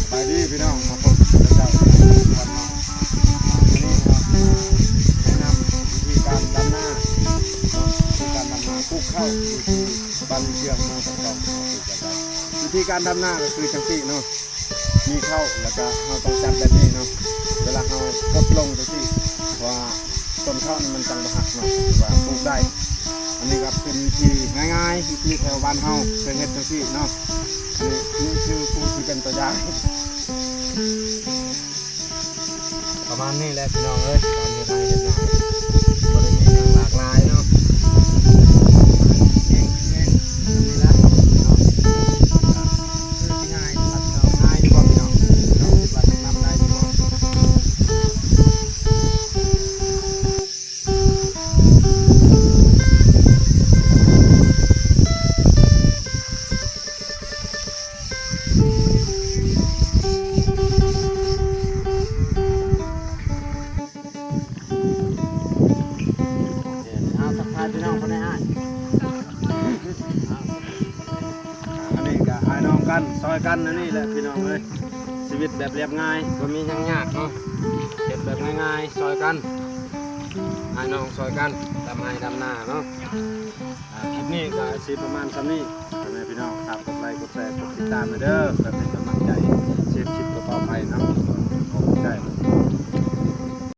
ไปดีพี่น้องมาพบกับเจ้าวันนี้ครับแนะนำวิธีการดำนาวิธีการดำนาปลูกข้าวอยู่ที่บ้านเชียงเมืองตะกองปลูกกันได้วิธีการดำนาก็คือจังซี่เนาะมีข้าวแล้วก็เราต้องจับแบบนี้เนาะเวลาเรากดลงจังซี่ว่าต้นข้าวมันจังบ่หักเนาะว่าปลูกได้อันนี้ก็เป็นวิธีง่ายๆวิธีแถวบ้านเฮาเคยเฮ็ดจังซี่เนาะนี่คือผู้ที่เป็นตัวอย่างประมาณนี้แหละพี่น้องเอ้ยตอนนี้ทางเฮ็ดนาบ่ได้มีอย่างหลากหลายเนาะเองนี่ละพี่น้องคือสิง่ายครับพี่น้องง่ายดีกว่าพี่น้องคิดว่าจะทำได้ดีกว่าพี่น้องคนไหนอ้ายอันนี้ก็อ้ายน้องกันซอยกันนั่นนี่แหละพี่น้องเอ้ยชีวิตแบบเรียบง่ายบ่มีหยังยากเนาะเฮ็ดแบบง่ายๆซอยกันอ้ายน้องซอยกันทำให้ดำหน้าเนาะคลิปนี้ก็สิประมาณซ้ำนี้พ่อแม่พี่น้องครับกดไลค์กดแชร์กดติดตามเด้อเพื่อเป็นกำลังใจเช็คคลิปต่อไปเนาะขอบคุณใจ